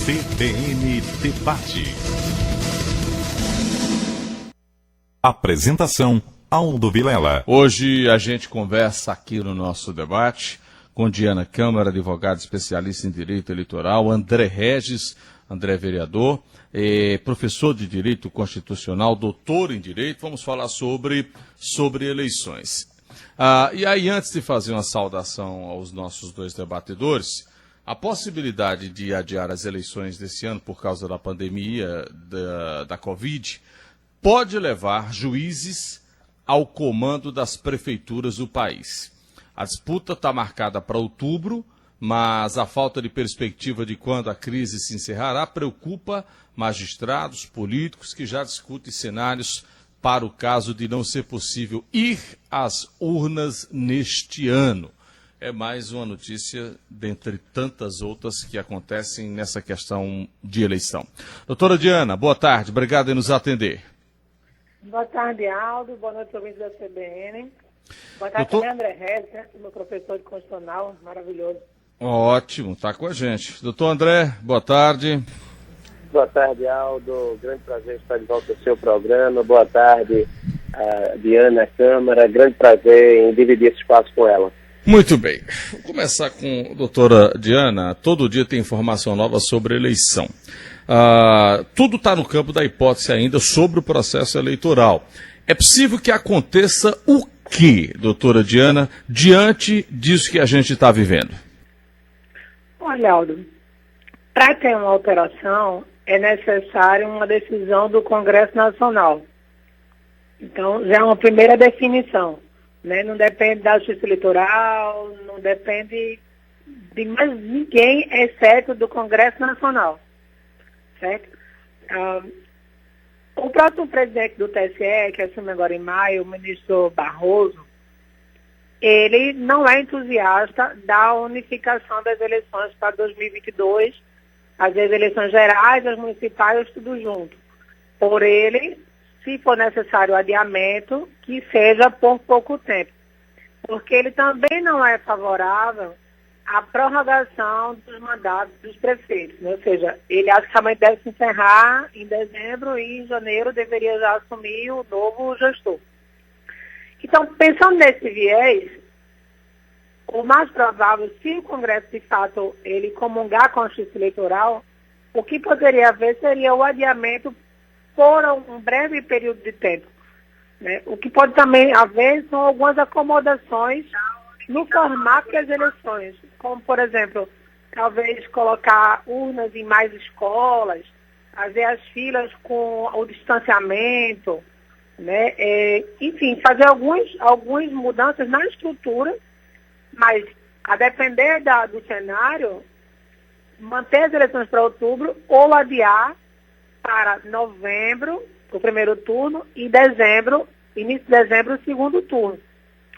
CBN Debate. Apresentação: Aldo Vilela. Hoje a gente conversa aqui no nosso debate com Diana Câmara, advogada especialista em direito eleitoral, André Regis, André vereador, professor de direito constitucional, doutor em direito. Vamos falar sobre eleições. E aí, antes de fazer uma saudação aos nossos dois debatedores, a possibilidade de adiar as eleições desse ano por causa da pandemia da Covid pode levar juízes ao comando das prefeituras do país. A disputa está marcada para outubro, mas a falta de perspectiva de quando a crise se encerrará preocupa magistrados, políticos que já discutem cenários para o caso de não ser possível ir às urnas neste ano. É mais uma notícia dentre tantas outras que acontecem nessa questão de eleição. Doutora Diana, boa tarde, obrigado em nos atender. Boa tarde, Aldo. Boa noite, ouvintes da CBN. Boa tarde também, André Regis, meu professor de constitucional, maravilhoso. Ótimo, está com a gente. Doutor André, boa tarde. Boa tarde, Aldo. Grande prazer estar de volta ao seu programa. Boa tarde, Diana Câmara. Grande prazer em dividir esse espaço com ela. Muito bem. Vou começar com a doutora Diana. Todo dia tem informação nova sobre eleição. Tudo está no campo da hipótese ainda sobre o processo eleitoral. É possível que aconteça o quê, doutora Diana, diante disso que a gente está vivendo? Olha, Aldo, para ter uma alteração é necessário uma decisão do Congresso Nacional. Então, já é uma primeira definição, né? Não depende da Justiça Eleitoral, não depende de mais ninguém, exceto do Congresso Nacional, certo? O próximo presidente do TSE, que assume agora em maio, o ministro Barroso, ele não é entusiasta da unificação das eleições para 2022, as eleições gerais, as municipais, tudo junto. Por ele, se for necessário adiamento, que seja por pouco tempo. Porque ele também não é favorável à prorrogação dos mandatos dos prefeitos, né? Ou seja, ele acha que realmente deve se encerrar em dezembro e em janeiro deveria já assumir o novo gestor. Então, pensando nesse viés, o mais provável, se o Congresso, de fato, ele comungar com a Justiça Eleitoral, o que poderia haver seria o adiamento por um breve período de tempo, né? O que pode também haver são algumas acomodações no formato das eleições, como, por exemplo, talvez colocar urnas em mais escolas, fazer as filas com o distanciamento, né? Enfim, fazer algumas mudanças na estrutura, mas a depender do cenário, manter as eleições para outubro ou adiar para novembro, o primeiro turno, e dezembro, início de dezembro, o segundo turno.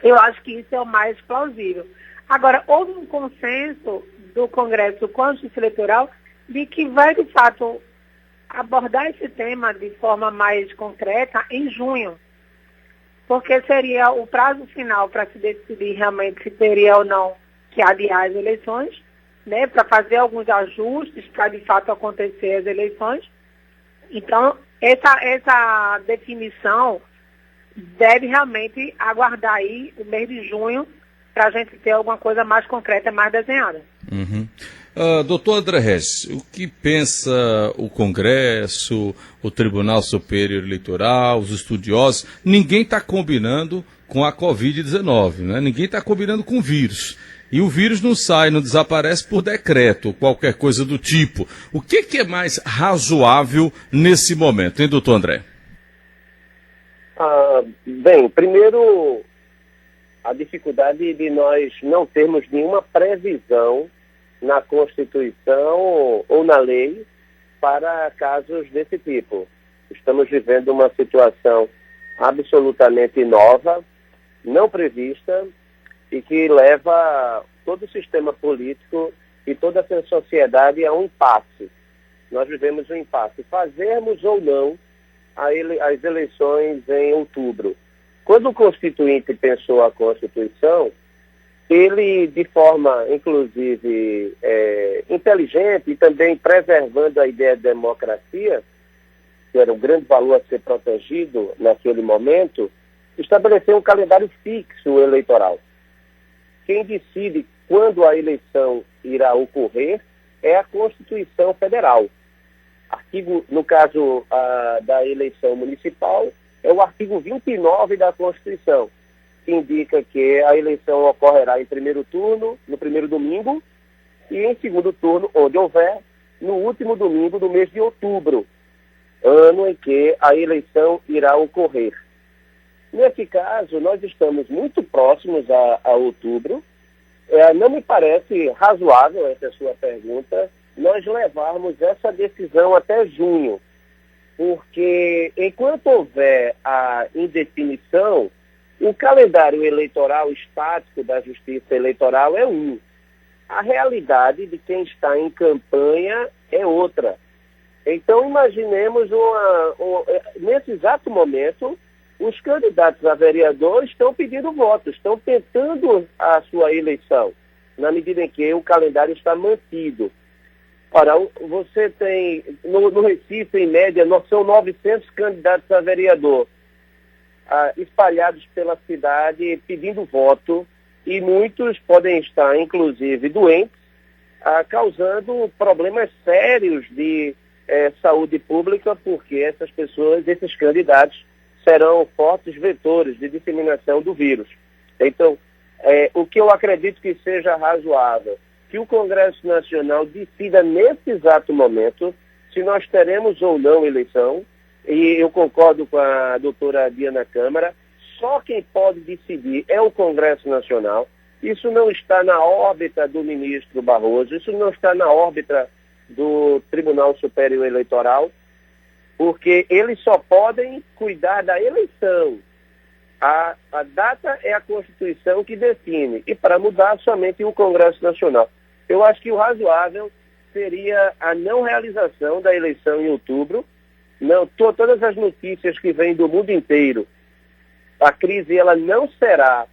Eu acho que isso é o mais plausível. Agora, houve um consenso do Congresso com a Justiça Eleitoral de que vai, de fato, abordar esse tema de forma mais concreta em junho, porque seria o prazo final para se decidir realmente se teria ou não que adiar as eleições, né, para fazer alguns ajustes para, de fato, acontecer as eleições. Então, essa definição deve realmente aguardar aí o mês de junho para a gente ter alguma coisa mais concreta, mais desenhada. Uhum. Doutor André Regis, o que pensa o Congresso, o Tribunal Superior Eleitoral, os estudiosos? Ninguém está combinando com a Covid-19, né? Ninguém está combinando com o vírus. E o vírus não sai, não desaparece por decreto, ou qualquer coisa do tipo. O que é mais razoável nesse momento, hein, doutor André? Bem, primeiro, a dificuldade de nós não termos nenhuma previsão na Constituição ou na lei para casos desse tipo. Estamos vivendo uma situação absolutamente nova, não prevista, e que leva todo o sistema político e toda a sociedade a um impasse. Nós vivemos um impasse. Fazermos ou não as eleições em outubro. Quando o Constituinte pensou a Constituição, ele, de forma, inclusive, inteligente e também preservando a ideia de democracia, que era um grande valor a ser protegido naquele momento, estabeleceu um calendário fixo eleitoral. Quem decide quando a eleição irá ocorrer é a Constituição Federal. No caso da eleição municipal, é o artigo 29 da Constituição, que indica que a eleição ocorrerá em primeiro turno, no primeiro domingo, e em segundo turno, onde houver, no último domingo do mês de outubro, ano em que a eleição irá ocorrer. Nesse caso, nós estamos muito próximos a outubro. Não me parece razoável, essa é a sua pergunta, nós levarmos essa decisão até junho, porque enquanto houver a indefinição, o calendário eleitoral estático da Justiça Eleitoral é um. A realidade de quem está em campanha é outra. Então, imaginemos nesse exato momento, os candidatos a vereador estão pedindo votos, estão tentando a sua eleição, na medida em que o calendário está mantido. Ora, você tem, no Recife, em média, são 900 candidatos a vereador, espalhados pela cidade pedindo voto, e muitos podem estar, inclusive, doentes, causando problemas sérios de saúde pública, porque essas pessoas, esses candidatos, serão fortes vetores de disseminação do vírus. Então, o que eu acredito que seja razoável, que o Congresso Nacional decida nesse exato momento se nós teremos ou não eleição, e eu concordo com a doutora Diana Câmara, só quem pode decidir é o Congresso Nacional. Isso não está na órbita do ministro Barroso, isso não está na órbita do Tribunal Superior Eleitoral, porque eles só podem cuidar da eleição. A data é a Constituição que define, e para mudar somente o Congresso Nacional. Eu acho que o razoável seria a não realização da eleição em outubro. Não, todas as notícias que vêm do mundo inteiro, a crise ela não será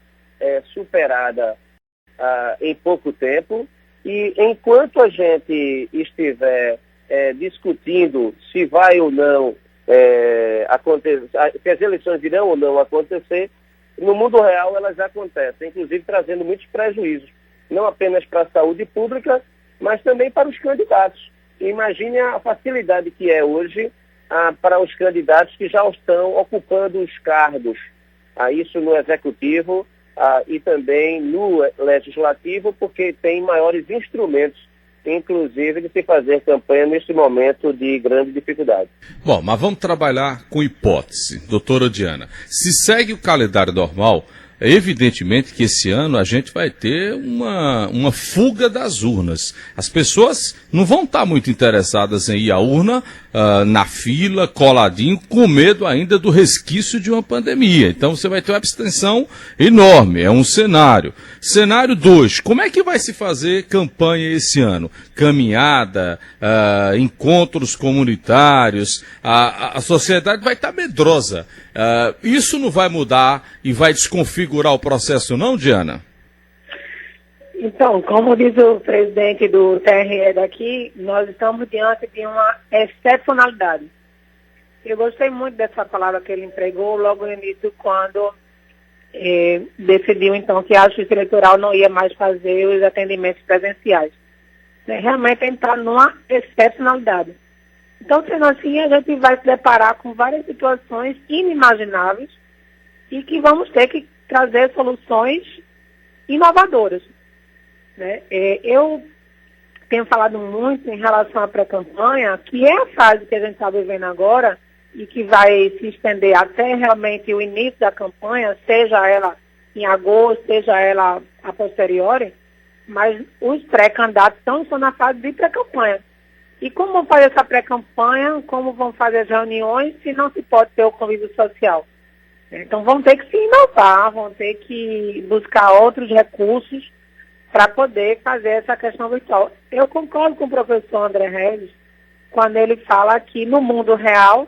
superada em pouco tempo, e enquanto a gente estiver discutindo se vai ou não acontecer, se as eleições irão ou não acontecer, no mundo real elas acontecem, inclusive trazendo muitos prejuízos, não apenas para a saúde pública, mas também para os candidatos. Imagine a facilidade que é hoje para os candidatos que já estão ocupando os cargos, isso no Executivo e também no Legislativo, porque tem maiores instrumentos, inclusive, de se fazer campanha neste momento de grande dificuldade. Bom, mas vamos trabalhar com hipótese, doutora Diana. Se segue o calendário normal, evidentemente que esse ano a gente vai ter uma fuga das urnas. As pessoas não vão estar muito interessadas em ir à urna na fila, coladinho, com medo ainda do resquício de uma pandemia. Então você vai ter uma abstenção enorme, é um cenário. Cenário 2, como é que vai se fazer campanha esse ano? Caminhada, encontros comunitários, a sociedade vai estar medrosa. Isso não vai mudar e vai desconfigurar o processo não, Diana? Então, como diz o presidente do TRE daqui, nós estamos diante de uma excepcionalidade. Eu gostei muito dessa palavra que ele empregou logo no início, quando decidiu, então, que a Justiça Eleitoral não ia mais fazer os atendimentos presenciais. Realmente entrar numa excepcionalidade. Então, sendo assim, a gente vai se deparar com várias situações inimagináveis e que vamos ter que trazer soluções inovadoras. Eu tenho falado muito em relação à pré-campanha, que é a fase que a gente está vivendo agora e que vai se estender até realmente o início da campanha, seja ela em agosto, seja ela a posteriori, mas os pré-candidatos estão na fase de pré-campanha. E como vão fazer essa pré-campanha, como vão fazer as reuniões, se não se pode ter o convívio social? Então vão ter que se inovar, vão ter que buscar outros recursos para poder fazer essa questão virtual. Eu concordo com o professor André Regis quando ele fala que no mundo real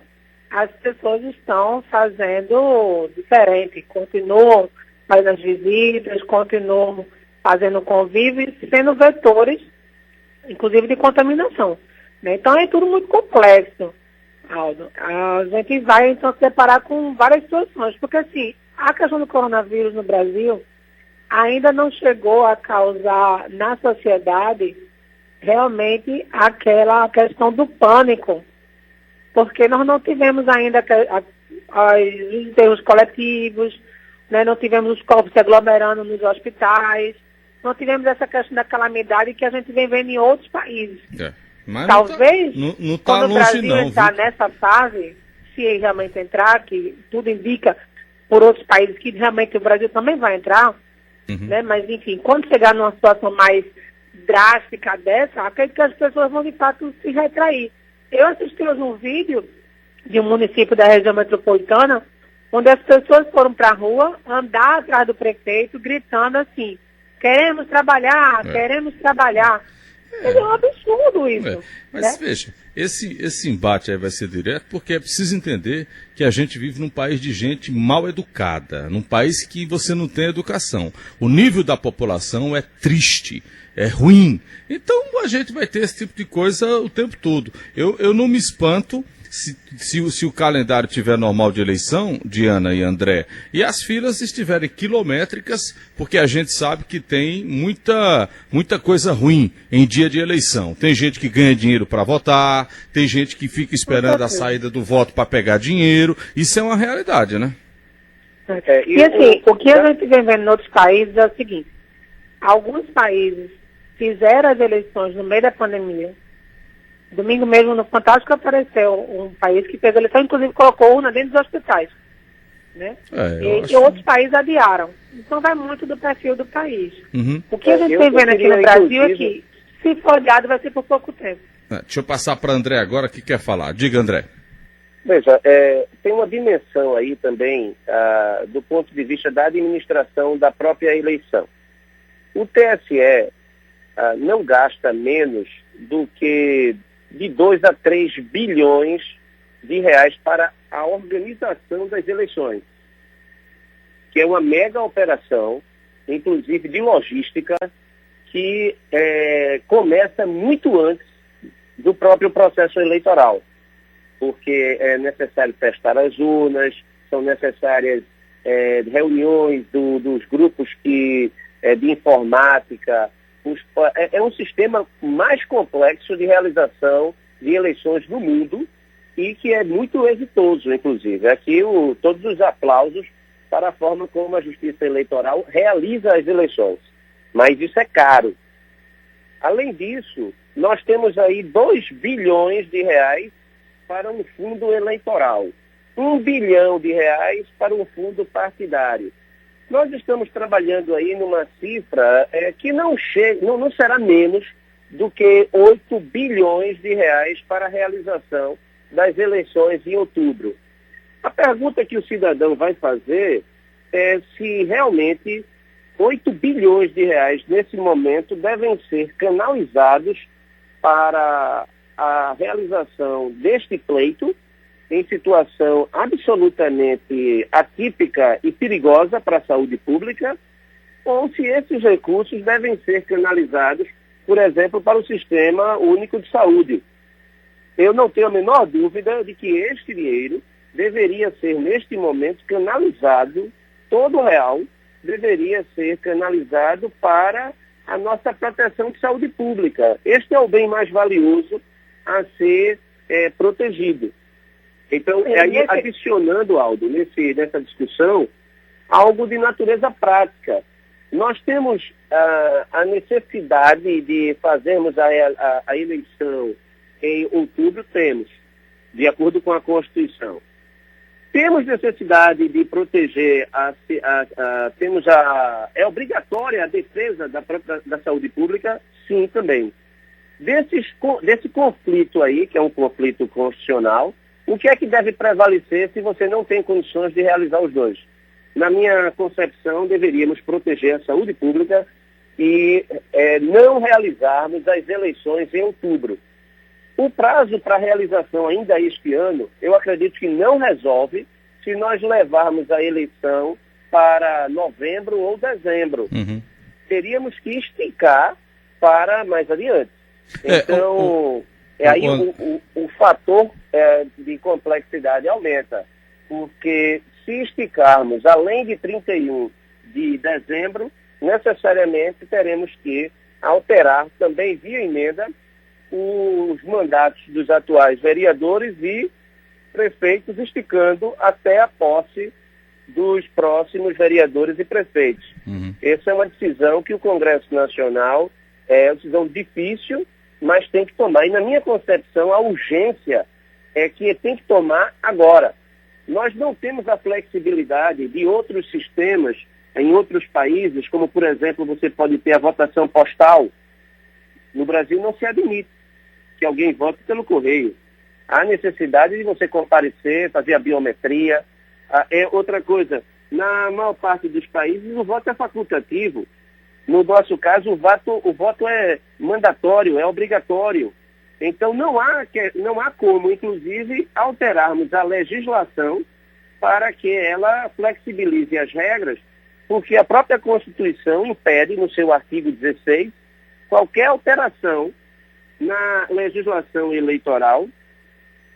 as pessoas estão fazendo diferente, continuam fazendo as visitas, continuam fazendo convívio e sendo vetores, inclusive de contaminação, né? Então é tudo muito complexo, Aldo. A gente vai então se deparar com várias situações, porque assim, a questão do coronavírus no Brasil ainda não chegou a causar na sociedade realmente aquela questão do pânico, porque nós não tivemos ainda os enterros coletivos, né? Não tivemos os corpos se aglomerando nos hospitais, não tivemos essa questão da calamidade que a gente vem vendo em outros países. Mas talvez, não tá quando o longe Brasil não, entrar viu? nessa fase, se realmente entrar, que tudo indica por outros países que realmente o Brasil também vai entrar, né? Mas enfim, quando chegar numa situação mais drástica dessa, acredito que as pessoas vão de fato se retrair. Eu assisti hoje um vídeo de um município da região metropolitana, onde as pessoas foram para a rua andar atrás do prefeito, gritando assim, queremos trabalhar, queremos trabalhar. É um absurdo isso. Mas né? veja, esse embate aí vai ser direto porque é preciso entender que a gente vive num país de gente mal educada, num país que você não tem educação. O nível da população é triste, é ruim. Então a gente vai ter esse tipo de coisa o tempo todo. Eu não me espanto se o calendário estiver normal de eleição, Diana e André, e as filas estiverem quilométricas, porque a gente sabe que tem muita coisa ruim em dia de eleição. Tem gente que ganha dinheiro para votar, tem gente que fica esperando a saída do voto para pegar dinheiro. Isso é uma realidade, né? E assim, o que a gente vem vendo em outros países é o seguinte, alguns países fizeram as eleições no meio da pandemia. Domingo mesmo, no Fantástico, apareceu um país que fez a eleição, inclusive colocou urna dentro dos hospitais. Né? E outros países adiaram. Então vai muito do perfil do país. O que a gente vem vendo aqui no Brasil é que, se for adiado, vai ser por pouco tempo. Deixa eu passar para André agora, que quer falar. Diga, André. Veja, tem uma dimensão aí também, do ponto de vista da administração da própria eleição. O TSE não gasta menos do que de 2 a 3 bilhões de reais para a organização das eleições, que é uma mega operação, inclusive de logística, que começa muito antes do próprio processo eleitoral, porque é necessário testar as urnas, são necessárias reuniões dos grupos de informática. É um sistema mais complexo de realização de eleições no mundo e que é muito exitoso, inclusive. Aqui todos os aplausos para a forma como a Justiça Eleitoral realiza as eleições. Mas isso é caro. Além disso, nós temos aí 2 bilhões de reais para um fundo eleitoral, 1 bilhão de reais para um fundo partidário. Nós estamos trabalhando aí numa cifra que não será menos do que 8 bilhões de reais para a realização das eleições em outubro. A pergunta que o cidadão vai fazer é se realmente 8 bilhões de reais nesse momento devem ser canalizados para a realização deste pleito, em situação absolutamente atípica e perigosa para a saúde pública, ou se esses recursos devem ser canalizados, por exemplo, para o Sistema Único de Saúde. Eu não tenho a menor dúvida de que este dinheiro deveria ser, neste momento, canalizado, todo real, deveria ser canalizado para a nossa proteção de saúde pública. Este é o bem mais valioso a ser protegido. Então, aí adicionando, Aldo, nessa discussão, algo de natureza prática. Nós temos a necessidade de fazermos a eleição em outubro, de acordo com a Constituição. Temos necessidade de proteger, é obrigatória a defesa da saúde pública? Sim, também. Desse conflito aí, que é um conflito constitucional, o que é que deve prevalecer se você não tem condições de realizar os dois? Na minha concepção, deveríamos proteger a saúde pública e não realizarmos as eleições em outubro. O prazo para a realização ainda este ano, eu acredito que não resolve se nós levarmos a eleição para novembro ou dezembro. teríamos que esticar para mais adiante. Então, aí o fator de complexidade aumenta, porque se esticarmos além de 31 de dezembro, necessariamente teremos que alterar também via emenda os mandatos dos atuais vereadores e prefeitos, esticando até a posse dos próximos vereadores e prefeitos. Essa é uma decisão que o Congresso Nacional é uma decisão difícil, mas tem que tomar. E na minha concepção, a urgência é que tem que tomar agora. Nós não temos a flexibilidade de outros sistemas em outros países, como, por exemplo, você pode ter a votação postal. No Brasil não se admite que alguém vote pelo correio. Há necessidade de você comparecer, fazer a biometria. Outra coisa, na maior parte dos países o voto é facultativo. No nosso caso, o voto é mandatório, é obrigatório. Então não há como, inclusive, alterarmos a legislação para que ela flexibilize as regras, porque a própria Constituição impede, no seu artigo 16, qualquer alteração na legislação eleitoral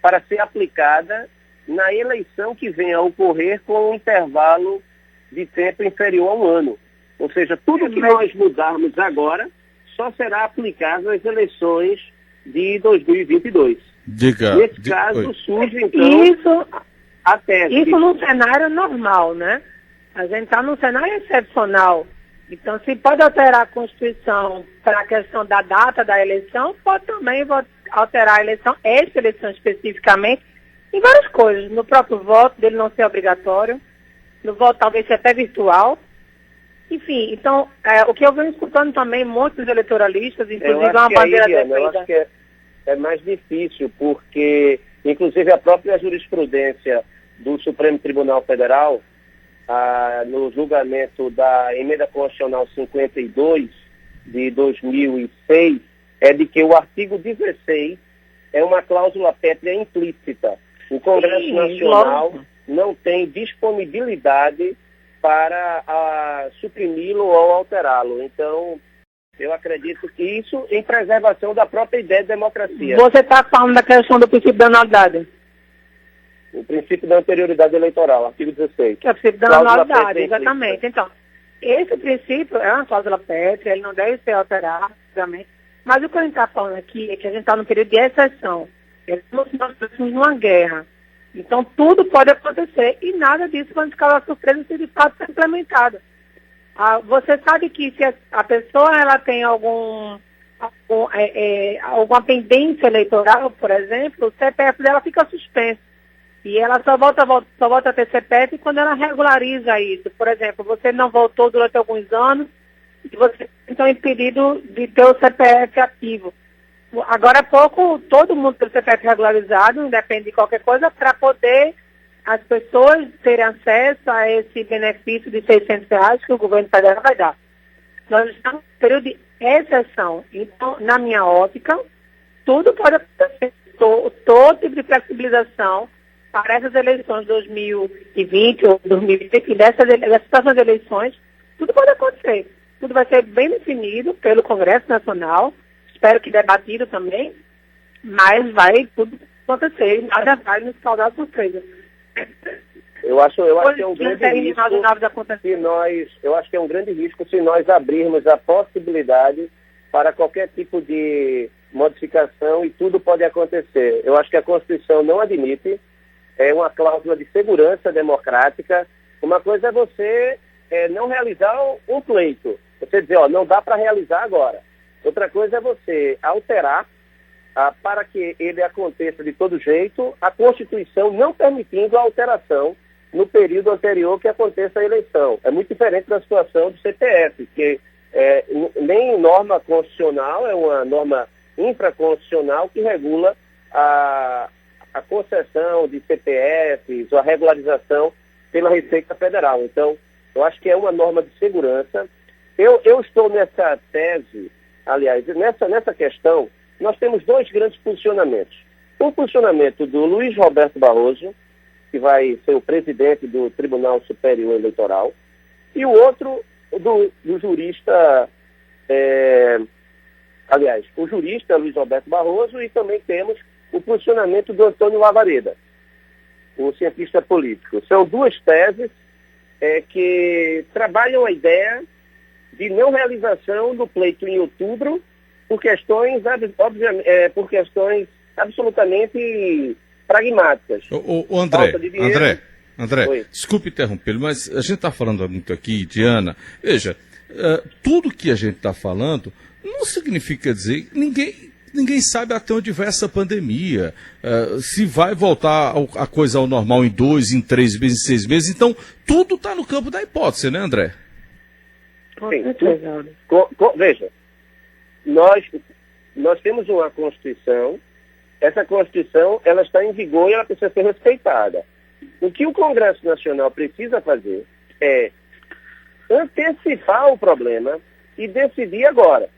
para ser aplicada na eleição que venha a ocorrer com um intervalo de tempo inferior a um ano. Ou seja, tudo que nós mudarmos agora só será aplicado nas eleições de 2022. Nesse caso, surge, então, a tese. Isso num cenário normal, né? A gente está num cenário excepcional. Então, se pode alterar a Constituição para a questão da data da eleição, pode também alterar a eleição, essa eleição especificamente, em várias coisas. No próprio voto, dele não ser obrigatório, no voto talvez ser até virtual. Enfim, então, o que eu venho escutando também, muitos eleitoralistas, inclusive uma bandeira defendida. Eu acho que é mais difícil, porque, inclusive, a própria jurisprudência do Supremo Tribunal Federal, no julgamento da Emenda Constitucional 52 de 2006, é de que o artigo 16 é uma cláusula pétrea implícita. O Congresso Nacional não tem disponibilidade para suprimi-lo ou alterá-lo. Então, eu acredito que isso em preservação da própria ideia de democracia. Você está falando da questão do princípio da anualidade? O princípio da anterioridade eleitoral, artigo 16. Que é o princípio da anualidade, exatamente. Então, esse princípio é uma cláusula pétrea, ele não deve ser alterado, obviamente. Mas o que a gente está falando aqui é que a gente está num período de exceção. Nós estamos numa guerra. Então, tudo pode acontecer e nada disso vai ficar uma surpresa se de fato for implementado. Você sabe que se a pessoa ela tem alguma pendência eleitoral, por exemplo, o CPF dela fica suspenso. E ela só volta a ter CPF quando ela regulariza isso. Por exemplo, você não voltou durante alguns anos e você então é impedido de ter o CPF ativo. Agora há pouco, todo mundo tem o CPF regularizado, independe de qualquer coisa, para poder as pessoas terem acesso a esse benefício de R$600 que o governo federal vai dar. Nós estamos em período de exceção. Então, na minha ótica, tudo pode acontecer. Todo tipo de flexibilização para essas eleições de 2020 ou 2020, e dessas próximas eleições, tudo pode acontecer. Tudo vai ser bem definido pelo Congresso Nacional, espero que debatido também, mas vai tudo acontecer, e nada vai nos causar surpresa. Eu acho que é um grande risco eu acho que é um grande risco se nós abrirmos a possibilidade para qualquer tipo de modificação e tudo pode acontecer. Eu acho que a Constituição não admite, é uma cláusula de segurança democrática. Uma coisa é você não realizar um pleito. Você dizer, não dá para realizar agora. Outra coisa é você alterar para que ele aconteça de todo jeito, a Constituição não permitindo a alteração no período anterior que aconteça a eleição. É muito diferente da situação do CPF, que nem norma constitucional, é uma norma infraconstitucional que regula a concessão de CPFs ou a regularização pela Receita Federal. Então, eu acho que é uma norma de segurança. Eu estou nessa tese, aliás, nessa questão, nós temos dois grandes posicionamentos. Um posicionamento do Luiz Roberto Barroso, que vai ser o presidente do Tribunal Superior Eleitoral, e o outro do jurista, o jurista Luiz Roberto Barroso, e também temos o posicionamento do Antônio Lavareda, o cientista político. São duas teses que trabalham a ideia de não realização do pleito em outubro por questões absolutamente pragmáticas. O André, desculpe interrompê-lo, mas a gente está falando muito aqui, Diana. Veja, tudo que a gente está falando não significa dizer ninguém sabe até onde vai essa pandemia, se vai voltar a coisa ao normal em 2, em 3 meses, em 6 meses. Então, tudo está no campo da hipótese, né, André? Veja, nós temos uma Constituição. Essa Constituição, ela está em vigor e ela precisa ser respeitada. O que o Congresso Nacional precisa fazer é antecipar o problema e decidir agora.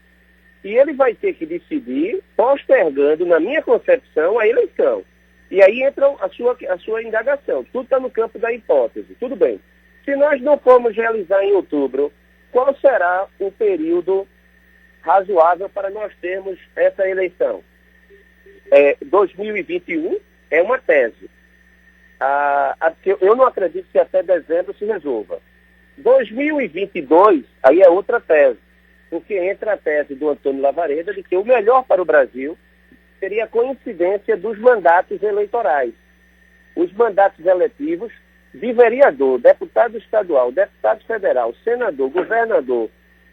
E ele vai ter que decidir postergando, na minha concepção, a eleição. E aí entra a sua indagação. Tudo está no campo da hipótese. Tudo bem. Se nós não formos realizar em outubro, qual será o período razoável para nós termos essa eleição? 2021 é uma tese. Eu não acredito que até dezembro se resolva. 2022, aí é outra tese, porque entra a tese do Antônio Lavareda de que o melhor para o Brasil seria a coincidência dos mandatos eleitorais. Os mandatos eletivos de vereador, deputado estadual, deputado federal, senador, governador,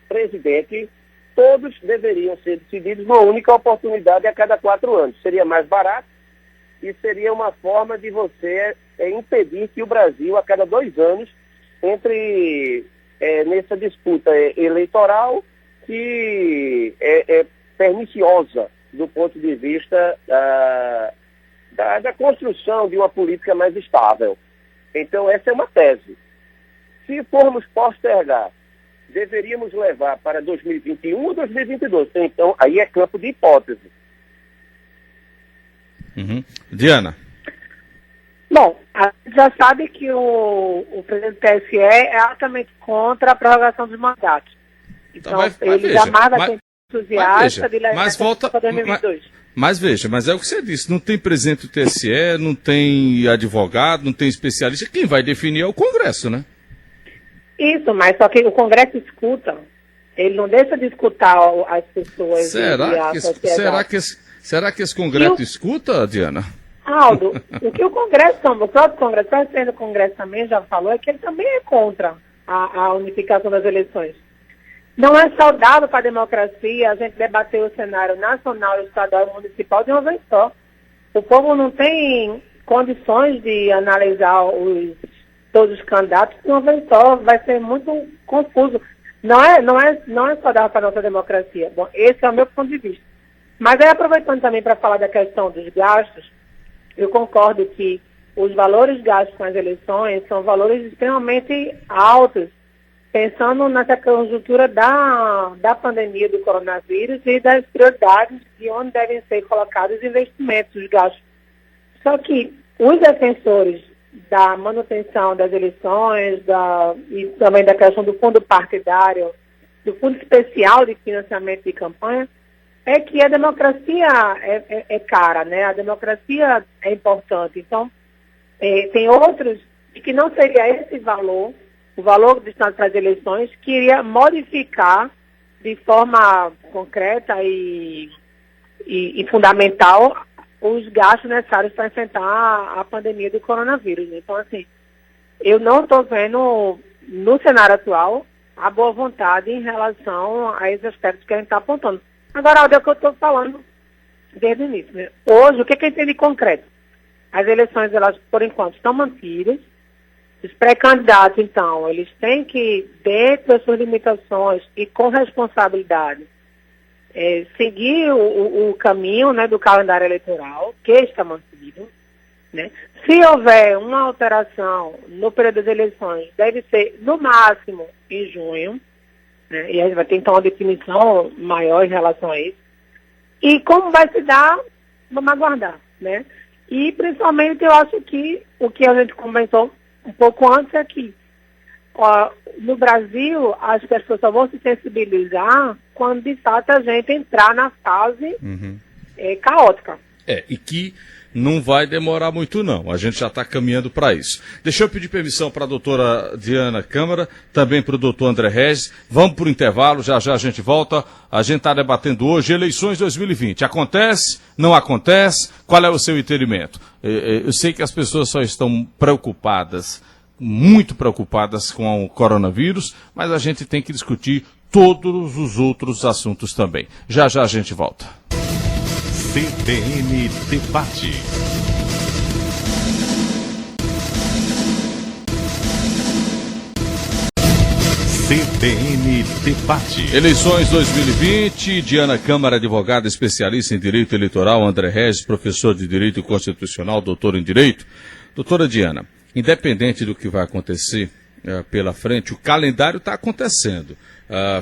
presidente, todos deveriam ser decididos numa única oportunidade a cada 4 anos. Seria mais barato e seria uma forma de você impedir que o Brasil, a cada 2 anos, entre nessa disputa eleitoral que é perniciosa do ponto de vista da construção de uma política mais estável. Então, essa é uma tese. Se formos postergar, deveríamos levar para 2021 ou 2022. Então, aí é campo de hipótese. Uhum. Diana. Bom, a gente já sabe que o presidente do TSE é altamente contra a prorrogação dos mandatos. Então, ele jamais vai ser entusiasta de levar para 2022. Mas veja, mas é o que você disse, não tem presidente do TSE, não tem advogado, não tem especialista, quem vai definir é o Congresso, né? Isso, mas só que o Congresso escuta, ele não deixa de escutar as pessoas. Será que esse Congresso escuta, Diana? Aldo, o que o próprio Congresso, o presidente do Congresso também já falou, é que ele também é contra a unificação das eleições. Não é saudável para a democracia a gente debater o cenário nacional, estadual e municipal de uma vez só. O povo não tem condições de analisar todos os candidatos de uma vez só. Vai ser muito confuso. Não é saudável para a nossa democracia. Bom, esse é o meu ponto de vista. Mas aí, aproveitando também para falar da questão dos gastos, eu concordo que os valores gastos com as eleições são valores extremamente altos, pensando nessa conjuntura da pandemia do coronavírus e das prioridades de onde devem ser colocados os investimentos, os gastos. Só que os defensores da manutenção das eleições e também da questão do fundo partidário, do fundo especial de financiamento de campanha, é que a democracia é cara, né? A democracia é importante. Então, tem outros que não seria esse valor, o valor destinado para as eleições, que iria modificar de forma concreta e fundamental os gastos necessários para enfrentar a pandemia do coronavírus. Então, assim, eu não estou vendo no cenário atual a boa vontade em relação a esses aspectos que a gente está apontando. Agora, é o que eu estou falando desde o início, né? Hoje, o que a gente tem de concreto? As eleições, elas, por enquanto, estão mantidas. Os pré-candidatos, então, eles têm que, dentro das suas limitações e com responsabilidade, seguir o caminho, né, do calendário eleitoral, que está mantido, né? Se houver uma alteração no período das eleições, deve ser, no máximo, em junho, né? E a gente vai ter, então, uma definição maior em relação a isso. E como vai se dar, vamos aguardar, né? E, principalmente, eu acho que o que a gente comentou um pouco antes é que no Brasil, as pessoas só vão se sensibilizar quando, de fato, a gente entrar na fase caótica. E que não vai demorar muito, não. A gente já está caminhando para isso. Deixa eu pedir permissão para a doutora Diana Câmara, também para o doutor André Regis. Vamos para o intervalo, já já a gente volta. A gente está debatendo hoje eleições 2020. Acontece? Não acontece? Qual é o seu entendimento? Eu sei que as pessoas só estão preocupadas, muito preocupadas com o coronavírus, mas a gente tem que discutir todos os outros assuntos também. Já já a gente volta. CBN Debate. CBN Debate. Eleições 2020, Diana Câmara, advogada especialista em direito eleitoral, André Regis, professor de direito constitucional, doutor em direito. Doutora Diana, independente do que vai acontecer pela frente, o calendário está acontecendo.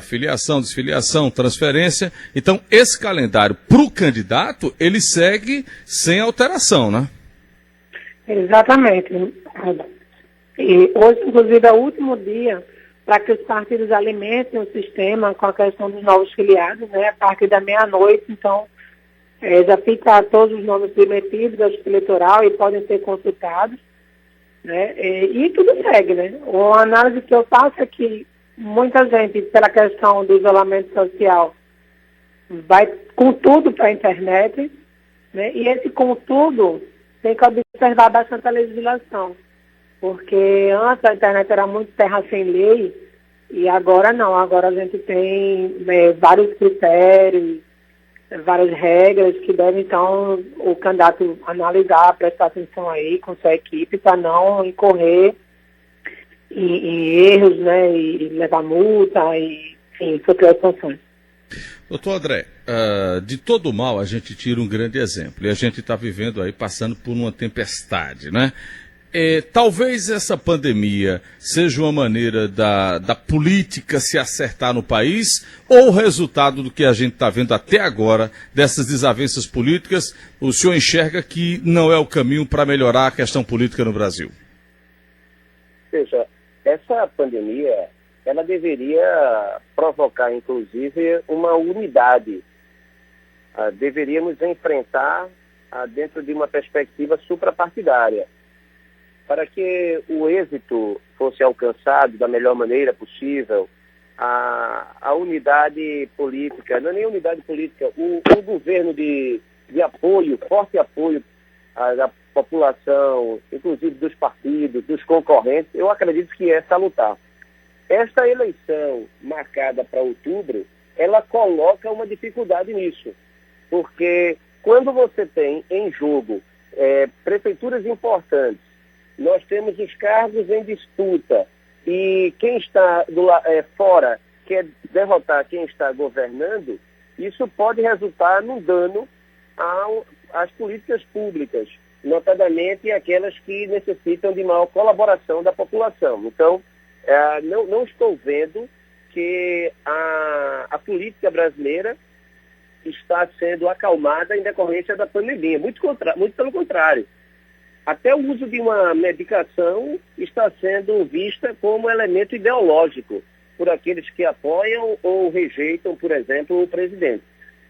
Filiação, desfiliação, transferência. Então, esse calendário para o candidato, ele segue sem alteração, né? Exatamente. E hoje, inclusive, é o último dia para que os partidos alimentem o sistema com a questão dos novos filiados, né? A partir da meia-noite, então, já fica todos os nomes submetidos ao Justiça Eleitoral e podem ser consultados, né? E tudo segue, né? A análise que eu faço é que muita gente, pela questão do isolamento social, vai com tudo para a internet, né? E esse com tudo tem que observar bastante a legislação, porque antes a internet era muito terra sem lei, e agora não, agora a gente tem vários critérios, várias regras que devem, então, o candidato analisar, prestar atenção aí com sua equipe para não incorrer em erros, né, e levar multa, e, enfim, sofrer as sanções. Doutor André, de todo mal a gente tira um grande exemplo, e a gente está vivendo aí, passando por uma tempestade, né? Talvez essa pandemia seja uma maneira da política se acertar no país, ou o resultado do que a gente está vendo até agora, dessas desavenças políticas, o senhor enxerga que não é o caminho para melhorar a questão política no Brasil? Veja, essa pandemia, ela deveria provocar, inclusive, uma unidade. Deveríamos enfrentar dentro de uma perspectiva suprapartidária. Para que o êxito fosse alcançado da melhor maneira possível, a unidade política, não é nem unidade política, o governo de apoio, forte apoio da população, inclusive dos partidos, dos concorrentes, eu acredito que é salutar. Esta eleição marcada para outubro, ela coloca uma dificuldade nisso, porque quando você tem em jogo prefeituras importantes, nós temos os cargos em disputa e quem está fora quer derrotar quem está governando, isso pode resultar num dano às políticas públicas, notadamente aquelas que necessitam de maior colaboração da população. Então, não estou vendo que a política brasileira está sendo acalmada em decorrência da pandemia, muito pelo contrário. Até o uso de uma medicação está sendo vista como elemento ideológico por aqueles que apoiam ou rejeitam, por exemplo, o presidente.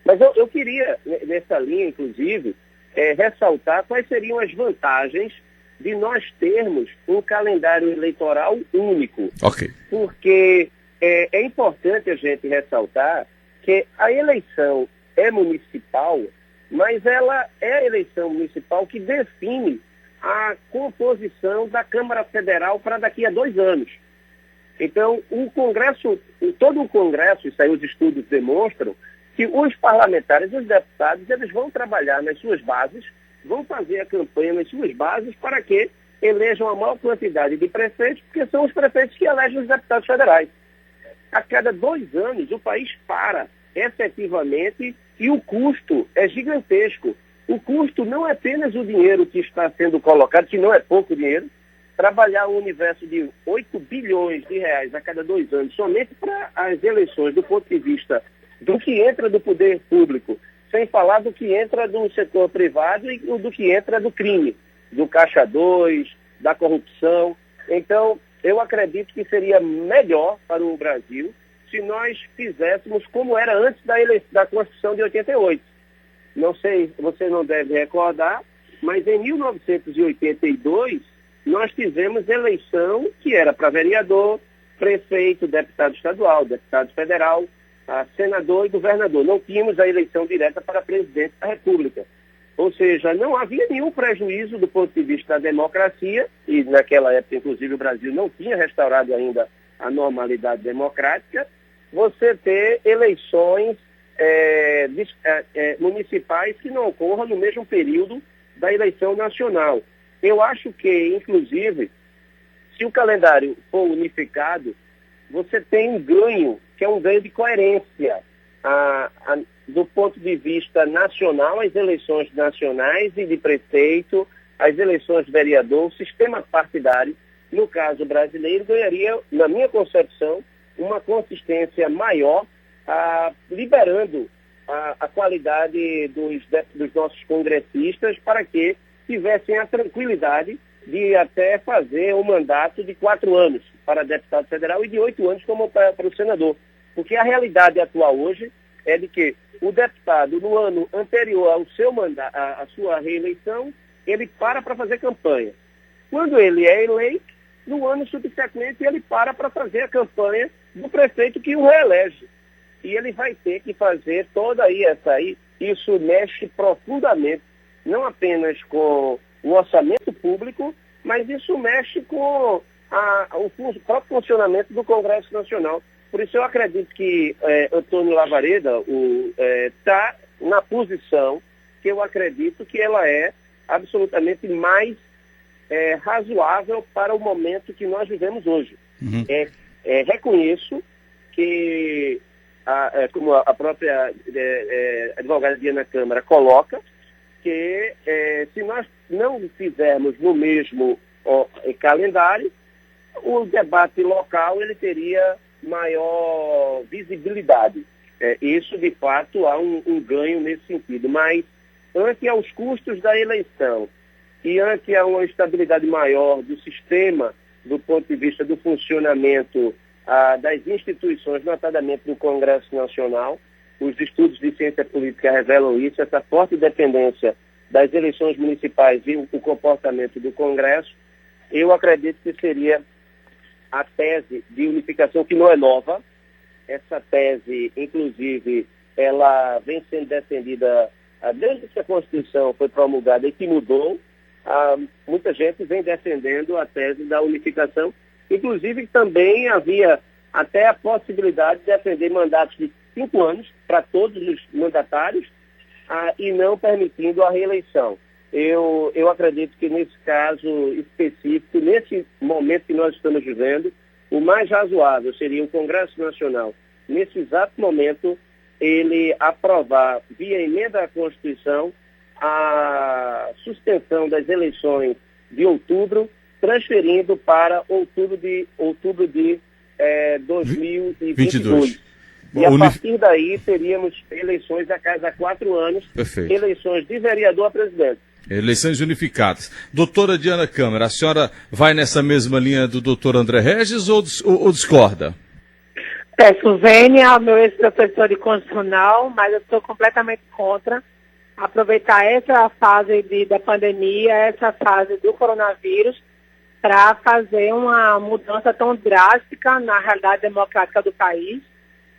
Mas eu queria, nessa linha, inclusive, ressaltar quais seriam as vantagens de nós termos um calendário eleitoral único. Ok. Porque é importante a gente ressaltar que a eleição é municipal, mas ela é a eleição municipal que define a composição da Câmara Federal para daqui a 2 anos. Então, todo o Congresso, isso aí os estudos demonstram, que os parlamentares, os deputados, eles vão trabalhar nas suas bases, vão fazer a campanha nas suas bases para que elejam a maior quantidade de prefeitos, porque são os prefeitos que elegem os deputados federais. A cada 2 anos, o país para efetivamente e o custo é gigantesco. O custo não é apenas o dinheiro que está sendo colocado, que não é pouco dinheiro, trabalhar um universo de 8 bilhões de reais a cada 2 anos, somente para as eleições, do ponto de vista do que entra do poder público, sem falar do que entra do setor privado e do que entra do crime, do Caixa 2, da corrupção. Então, eu acredito que seria melhor para o Brasil se nós fizéssemos como era antes da Constituição de 88. Não sei, você não deve recordar, mas em 1982 nós fizemos eleição que era para vereador, prefeito, deputado estadual, deputado federal, senador e governador. Não tínhamos a eleição direta para presidente da República. Ou seja, não havia nenhum prejuízo do ponto de vista da democracia, e naquela época, inclusive, o Brasil não tinha restaurado ainda a normalidade democrática, você ter eleições municipais que não ocorram no mesmo período da eleição nacional. Eu acho que, inclusive, se o calendário for unificado, você tem um ganho, que é um ganho de coerência. Do ponto de vista nacional, as eleições nacionais e de prefeito, as eleições de vereador, o sistema partidário, no caso brasileiro, ganharia, na minha concepção, uma consistência maior, liberando a qualidade dos nossos congressistas para que tivessem a tranquilidade de até fazer um mandato de 4 anos para deputado federal e de 8 anos como para o senador. Porque a realidade atual hoje é de que o deputado, no ano anterior ao seu mandato, à sua reeleição, ele para fazer campanha. Quando ele é eleito, no ano subsequente, ele para fazer a campanha do prefeito que o reelege. E ele vai ter que fazer toda isso mexe profundamente, não apenas com o orçamento público, mas isso mexe com o próprio funcionamento do Congresso Nacional. Por isso eu acredito que Antônio Lavareda está na posição que eu acredito que ela é absolutamente mais razoável para o momento que nós vivemos hoje. Uhum. Reconheço que, como a própria advogada Diana Câmara coloca, que se nós não fizermos no mesmo calendário, o debate local ele teria maior visibilidade. Isso, de fato, há um ganho nesse sentido. Mas, ante aos custos da eleição e ante a uma estabilidade maior do sistema, do ponto de vista do funcionamento das instituições, notadamente do Congresso Nacional, os estudos de ciência política revelam isso, essa forte dependência das eleições municipais e o comportamento do Congresso, eu acredito que seria a tese de unificação, que não é nova. Essa tese, inclusive, ela vem sendo defendida desde que a Constituição foi promulgada e que mudou. Muita gente vem defendendo a tese da unificação. Inclusive, também havia até a possibilidade de defender mandatos de 5 anos para todos os mandatários e não permitindo a reeleição. Eu acredito que nesse caso específico, nesse momento que nós estamos vivendo, o mais razoável seria o Congresso Nacional, nesse exato momento, ele aprovar, via emenda à Constituição, a suspensão das eleições de outubro, transferindo para outubro de 2022. E a partir daí teríamos eleições a cada 4 anos, Perfeito. Eleições de vereador a presidente. Eleições unificadas. Doutora Diana Câmara, a senhora vai nessa mesma linha do doutor André Regis ou discorda? Peço vênia ao meu ex-professor de constitucional, mas eu estou completamente contra aproveitar essa fase da pandemia, essa fase do coronavírus, para fazer uma mudança tão drástica na realidade democrática do país,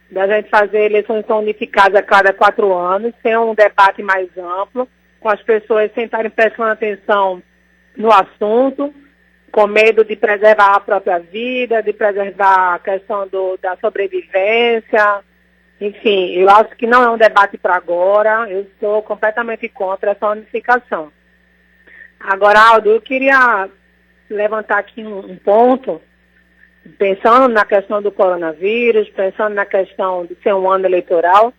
da gente fazer eleições tão unificadas a cada 4 anos, sem um debate mais amplo, com as pessoas sem estarem prestando atenção no assunto, com medo de preservar a própria vida, de preservar a questão da sobrevivência. Enfim, eu acho que não é um debate para agora, eu estou completamente contra essa unificação. Agora, Aldo, eu queria levantar aqui um ponto, pensando na questão do coronavírus, pensando na questão de ser um ano eleitoral,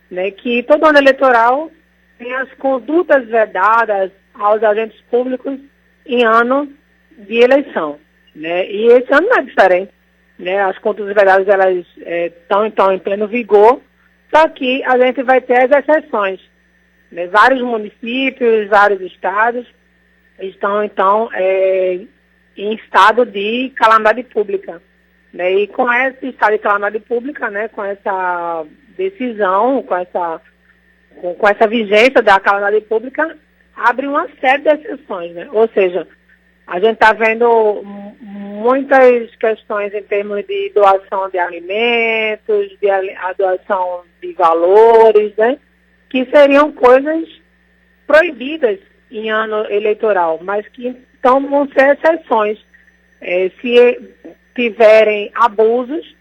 né, que todo ano eleitoral tem as condutas vedadas aos agentes públicos em ano de eleição, né? E esse ano não é diferente, né? As condutas vedadas elas estão em pleno vigor, só que a gente vai ter as exceções, né? Vários municípios, vários estados estão então em estado de calamidade pública. Né? E com esse estado de calamidade pública, né, com essa decisão, com essa vigência da calamidade pública, abre uma série de exceções. Né? Ou seja, a gente está vendo muitas questões em termos de doação de alimentos, a doação de valores, né, que seriam coisas proibidas em ano eleitoral, mas que então vão ser exceções. Se tiverem abusos,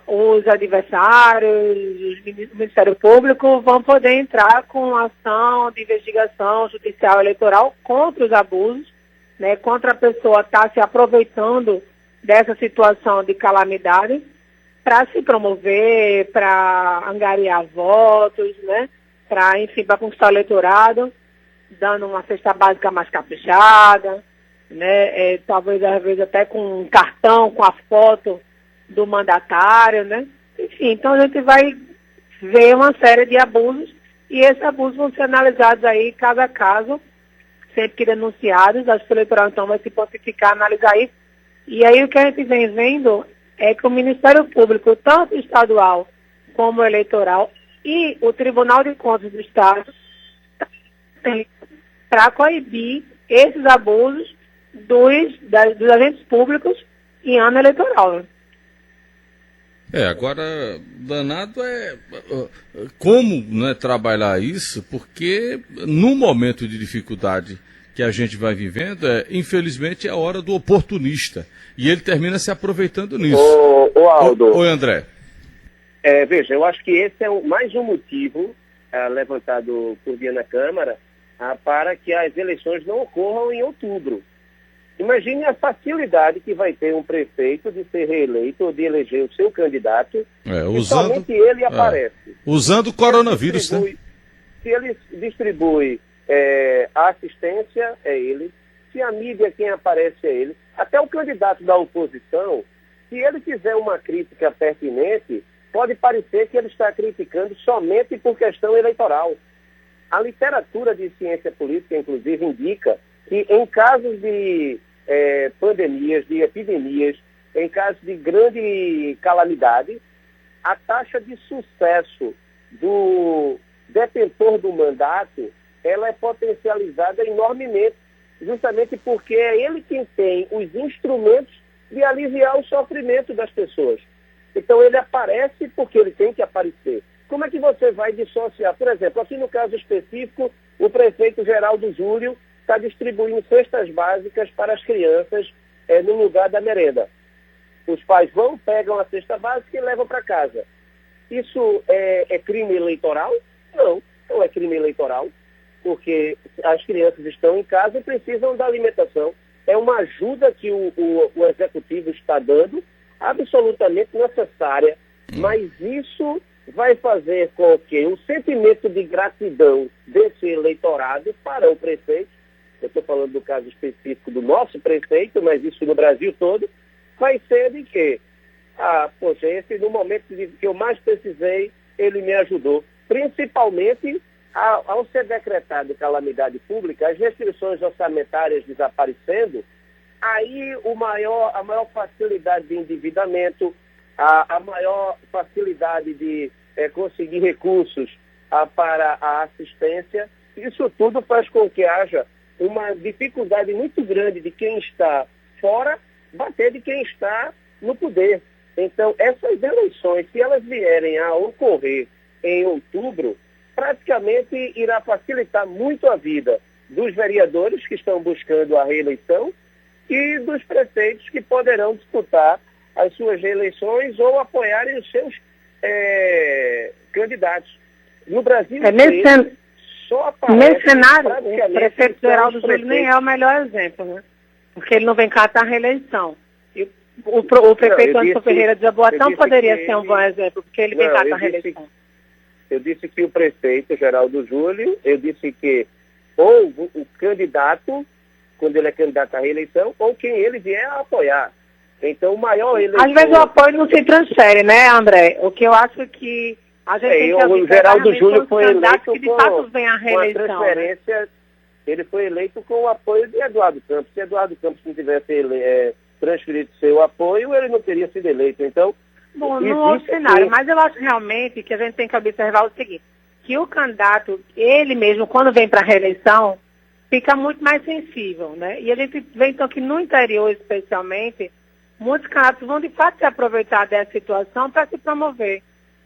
os adversários, o Ministério Público vão poder entrar com ação de investigação judicial eleitoral contra os abusos, né, contra a pessoa estar se aproveitando dessa situação de calamidade para se promover, para angariar votos, né, para conquistar o eleitorado, dando uma cesta básica mais caprichada, né, talvez às vezes até com um cartão, com a foto do mandatário, né? Enfim, então a gente vai ver uma série de abusos e esses abusos vão ser analisados aí caso a caso, sempre que denunciados. Acho que o eleitoral então vai se pontificar, analisar isso. E aí o que a gente vem vendo é que o Ministério Público, tanto estadual como eleitoral, e o Tribunal de Contas do Estado, tem para coibir esses abusos dos agentes públicos em ano eleitoral. Né? Agora, danado é como, né, trabalhar isso, porque no momento de dificuldade que a gente vai vivendo, infelizmente é a hora do oportunista, e ele termina se aproveitando nisso. Ô Aldo. Oi, André. Veja, eu acho que esse é mais um motivo levantado por dia na Câmara para que as eleições não ocorram em outubro. Imagine a facilidade que vai ter um prefeito de ser reeleito ou de eleger o seu candidato, e somente ele aparece. Usando o coronavírus, né? Se ele distribui a assistência, é ele. Se a mídia quem aparece é ele. Até o candidato da oposição, se ele fizer uma crítica pertinente, pode parecer que ele está criticando somente por questão eleitoral. A literatura de ciência política, inclusive, indica que em casos de pandemias, de epidemias, em casos de grande calamidade, a taxa de sucesso do detentor do mandato, ela é potencializada enormemente, justamente porque é ele quem tem os instrumentos de aliviar o sofrimento das pessoas. Então ele aparece porque ele tem que aparecer. Como é que você vai dissociar? Por exemplo, aqui no caso específico, o prefeito Geraldo Júlio está distribuindo cestas básicas para as crianças no lugar da merenda. Os pais vão, pegam a cesta básica e levam para casa. Isso é crime eleitoral? Não, não é crime eleitoral, porque as crianças estão em casa e precisam da alimentação. É uma ajuda que o executivo está dando, absolutamente necessária, mas isso vai fazer com que o sentimento de gratidão desse eleitorado para o prefeito, eu estou falando do caso específico do nosso prefeito, mas isso no Brasil todo, vai ser de que, poxa, esse no momento que eu mais precisei, ele me ajudou. Principalmente ao ser decretado calamidade pública, as restrições orçamentárias desaparecendo, aí a maior facilidade de endividamento, a maior facilidade de conseguir recursos para a assistência, isso tudo faz com que haja uma dificuldade muito grande de quem está fora bater de quem está no poder. Então, essas eleições, se elas vierem a ocorrer em outubro, praticamente irá facilitar muito a vida dos vereadores que estão buscando a reeleição e dos prefeitos que poderão disputar as suas reeleições ou apoiarem os seus candidatos. No Brasil, nesse cenário, o prefeito Geraldo Júlio nem é o melhor exemplo, né? Porque ele não vem catar a reeleição. E o prefeito Anderson Ferreira de Jaboatão poderia ser um bom exemplo, porque ele vem catar a reeleição. Eu disse que o prefeito Geraldo Júlio, eu disse que ou o candidato, quando ele é candidato à reeleição, ou quem ele vier a apoiar. Então, o maior eleitor... Às vezes o apoio não se transfere, né, André? O que eu acho que a gente tem que o Geraldo Júlio foi eleito que de fato vem a reeleição. ele foi eleito com o apoio de Eduardo Campos. Se Eduardo Campos não tivesse transferido seu apoio, ele não teria sido eleito. Então, bom, não é o cenário, mas eu acho realmente que a gente tem que observar o seguinte, que o candidato, ele mesmo, quando vem para a reeleição, fica muito mais sensível, né? E a gente vê, então, que no interior, especialmente, muitos candidatos vão, de fato, se aproveitar dessa situação para se promover.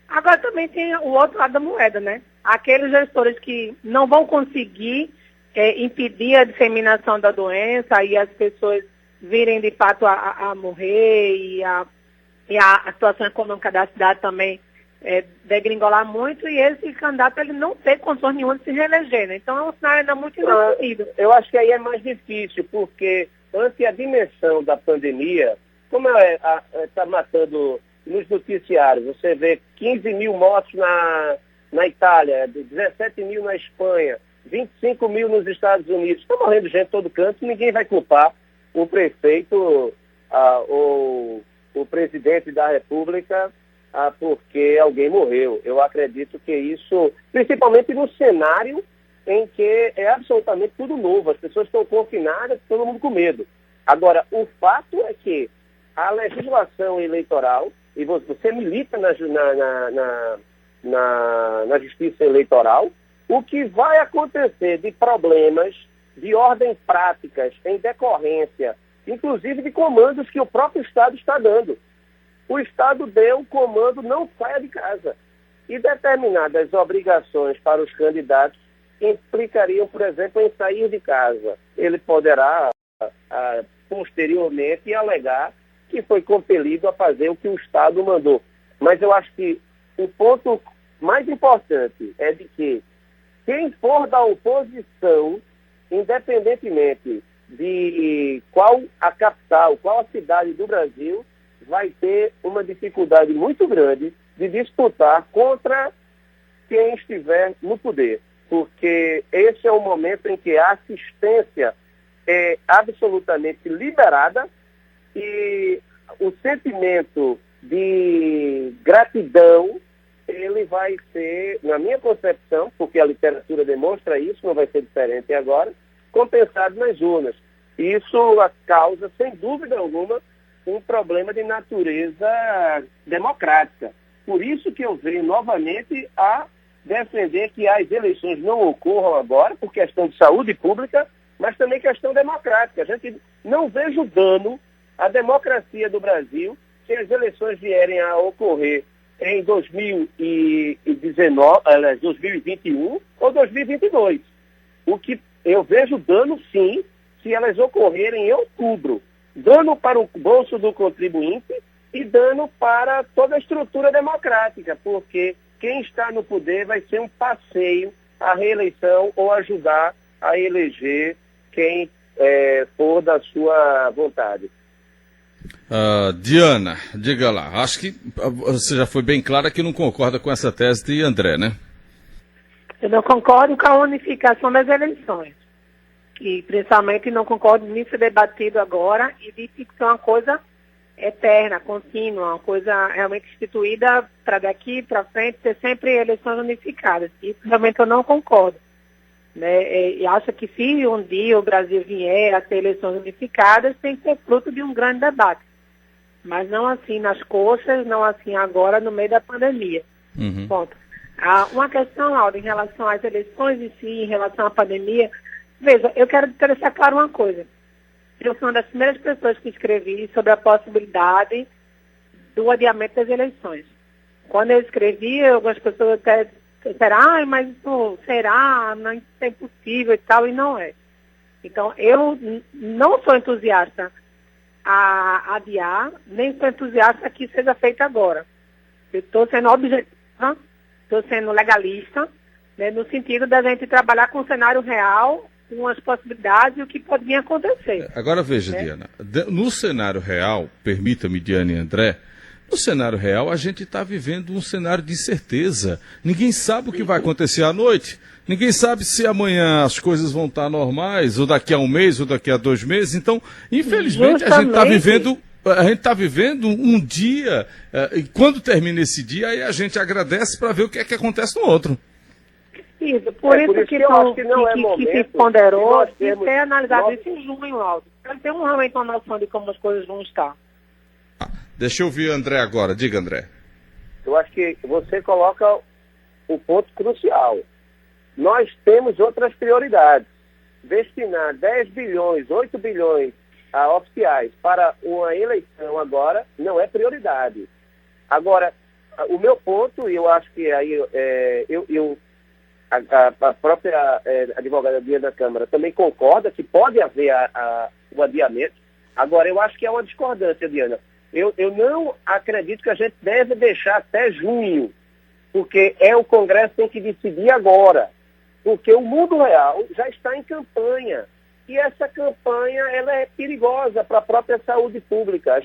Agora também tem o outro lado da moeda, né? Aqueles gestores que não vão conseguir impedir a disseminação da doença e as pessoas virem, de fato, a morrer e a situação econômica da cidade também degringolar muito, e esse candidato ele não tem condições nenhuma de se reeleger, né? Então é um cenário ainda muito indefinido. Eu acho que aí é mais difícil, porque ante a dimensão da pandemia, como está matando nos noticiários, você vê 15 mil mortos na Itália, 17 mil na Espanha, 25 mil nos Estados Unidos, está morrendo gente em todo canto, ninguém vai culpar o prefeito ou o presidente da República porque alguém morreu. Eu acredito que isso, principalmente no cenário em que é absolutamente tudo novo, as pessoas estão confinadas, todo mundo com medo. Agora, o fato é que a legislação eleitoral, e você milita na justiça eleitoral, o que vai acontecer de problemas de ordem práticas em decorrência, inclusive de comandos que o próprio Estado está dando. O Estado deu o comando não saia de casa. E determinadas obrigações para os candidatos implicariam, por exemplo, em sair de casa. Ele poderá, posteriormente, alegar que foi compelido a fazer o que o Estado mandou. Mas eu acho que o ponto mais importante é de que quem for da oposição, independentemente de qual a capital, qual a cidade do Brasil, vai ter uma dificuldade muito grande de disputar contra quem estiver no poder. Porque esse é o momento em que a assistência é absolutamente liberada e o sentimento de gratidão, ele vai ser, na minha concepção, porque a literatura demonstra isso, não vai ser diferente agora, compensado nas urnas. Isso causa, sem dúvida alguma, um problema de natureza democrática. Por isso que eu venho novamente a defender que as eleições não ocorram agora, por questão de saúde pública, mas também questão democrática. A gente não vejo dano à democracia do Brasil se as eleições vierem a ocorrer em 2021 ou 2022. O que eu vejo dano, sim, se elas ocorrerem em outubro. Dano para o bolso do contribuinte e dano para toda a estrutura democrática, porque quem está no poder vai ser um passeio à reeleição ou ajudar a eleger quem for da sua vontade. Diana, diga lá, acho que você já foi bem clara que não concorda com essa tese de André, né? Eu não concordo com a unificação das eleições. E principalmente não concordo nisso ser debatido agora e de que ser uma coisa eterna, contínua, uma coisa realmente instituída para daqui para frente ter sempre eleições unificadas. Isso realmente eu não concordo. Né? E acho que se um dia o Brasil vier a ter eleições unificadas, tem que ser fruto de um grande debate. Mas não assim nas coxas, não assim agora no meio da pandemia. Uhum. Ponto. Uma questão, Aldo, em relação às eleições em si, em relação à pandemia. Veja, eu quero deixar claro uma coisa. Eu fui uma das primeiras pessoas que escrevi sobre a possibilidade do adiamento das eleições. Quando eu escrevi, algumas pessoas até disseram, mas isso será, não, isso é impossível e tal, e não é. Então, eu não sou entusiasta a adiar, nem sou entusiasta que seja feito agora. Eu estou sendo objetiva, estou sendo legalista, né, no sentido da gente trabalhar com o cenário real, com as possibilidades e o que pode vir a acontecer. Agora veja, Diana, no cenário real, permita-me, Diana e André, no cenário real a gente está vivendo um cenário de incerteza. Ninguém sabe o que vai acontecer à noite, ninguém sabe se amanhã as coisas vão estar normais, ou daqui a um mês, ou daqui a 2 meses. Então, infelizmente, a gente está vivendo um dia, e quando termina esse dia, aí a gente agradece para ver o que é que acontece no outro. Isso, por isso que eu acho que não é momento se ponderou de nós e termos- ser analisado nós- isso em junho, Aldo. Para ter realmente uma noção de como as coisas vão estar. Deixa eu ouvir o André agora. Diga, André. Eu acho que você coloca o ponto crucial. Nós temos outras prioridades. Destinar 10 bilhões, 8 bilhões oficiais para uma eleição agora não é prioridade. Agora, o meu ponto, e eu acho que aí a própria advogada da Câmara também concorda que pode haver o adiamento. Agora, eu acho que é uma discordância, Diana. Eu não acredito que a gente deve deixar até junho, porque o Congresso tem que decidir agora, porque o mundo real já está em campanha, e essa campanha ela é perigosa para a própria saúde pública.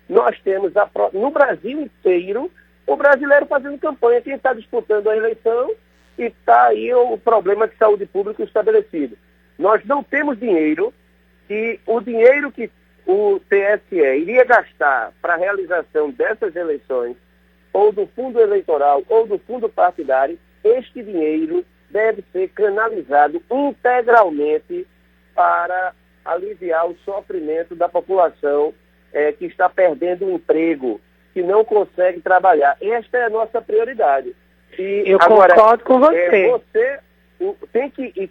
Nós temos no Brasil inteiro o brasileiro fazendo campanha, quem está disputando a eleição, e está aí o problema de saúde pública estabelecido. Nós não temos dinheiro, e o dinheiro que o TSE iria gastar para a realização dessas eleições, ou do fundo eleitoral, ou do fundo partidário, este dinheiro deve ser canalizado integralmente para aliviar o sofrimento da população que está perdendo o emprego, que não consegue trabalhar. Esta é a nossa prioridade. Eu concordo com você. Você tem que...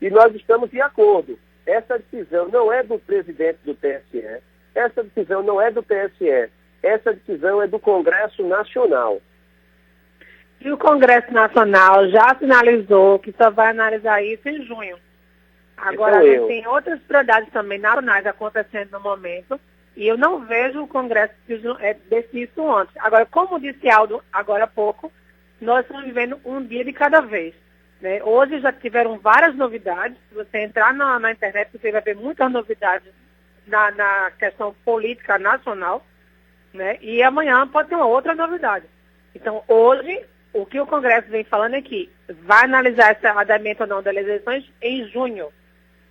E nós estamos de acordo. Essa decisão não é do presidente do TSE, essa decisão não é do TSE, essa decisão é do Congresso Nacional. E o Congresso Nacional já sinalizou que só vai analisar isso em junho. Agora, a gente tem outras prioridades também nacionais acontecendo no momento, e eu não vejo o Congresso decidir isso antes. Agora, como disse Aldo agora há pouco, nós estamos vivendo um dia de cada vez. Né? Hoje já tiveram várias novidades. Se você entrar na internet, você vai ver muitas novidades na questão política nacional, né? E amanhã pode ter uma outra novidade. Então, hoje, o que o Congresso vem falando é que vai analisar esse adiamento ou não das eleições em junho.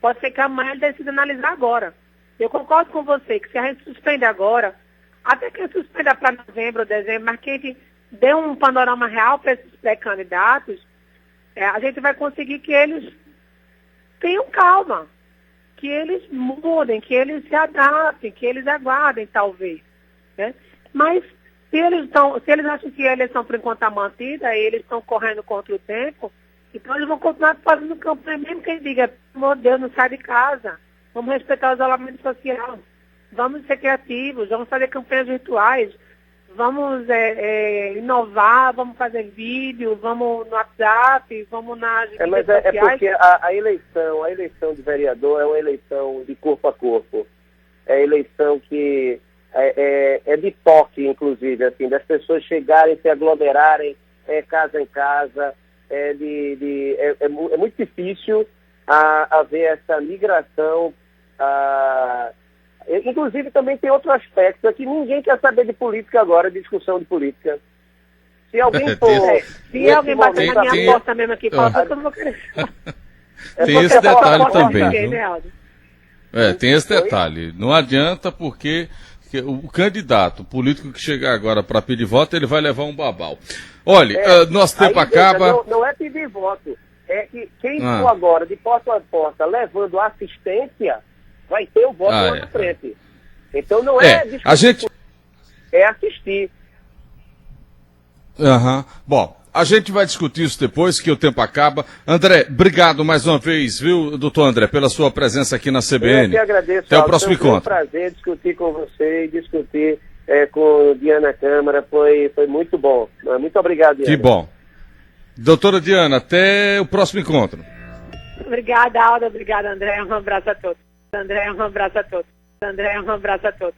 Pode ser que amanhã ele decida analisar agora. Eu concordo com você que se a gente suspende agora, até que suspenda para novembro ou dezembro, mas que a gente dê um panorama real para esses pré-candidatos, a gente vai conseguir que eles tenham calma, que eles mudem, que eles se adaptem, que eles aguardem, talvez. Né? Mas se eles acham que a eleição por enquanto está mantida, e eles estão correndo contra o tempo, então eles vão continuar fazendo campanha, mesmo que eles digam, pelo amor de Deus, não sai de casa, vamos respeitar o isolamento social, vamos ser criativos, vamos fazer campanhas virtuais, vamos inovar, vamos fazer vídeo, vamos no WhatsApp, vamos nas redes sociais. É porque a eleição de vereador é uma eleição de corpo a corpo. É eleição que é de toque, inclusive, assim, das pessoas chegarem, se aglomerarem casa em casa. É muito difícil haver essa migração. Inclusive, também tem outro aspecto, é que ninguém quer saber de política agora, de discussão de política. Se alguém for... Se alguém bater na minha porta mesmo aqui, fala, eu não vou querer. Tem esse detalhe também, viu? Né, tem esse detalhe. Não adianta porque o candidato político que chegar agora para pedir voto, ele vai levar um babau. Olha, nosso tempo acaba... Não é pedir voto. É que quem for agora de porta a porta levando assistência... vai ter o voto lá na frente. Então não é discutir, é assistir. Bom, a gente vai discutir isso depois, que o tempo acaba. André, obrigado mais uma vez, viu, doutor André, pela sua presença aqui na CBN. Eu que agradeço. Até o próximo encontro. Foi um prazer discutir com você e discutir com Diana Câmara. Foi muito bom. Muito obrigado, Diana. Que bom. Doutora Diana, até o próximo encontro. Obrigada, Alda. Obrigada, André. Um abraço a todos. André, um abraço a todos.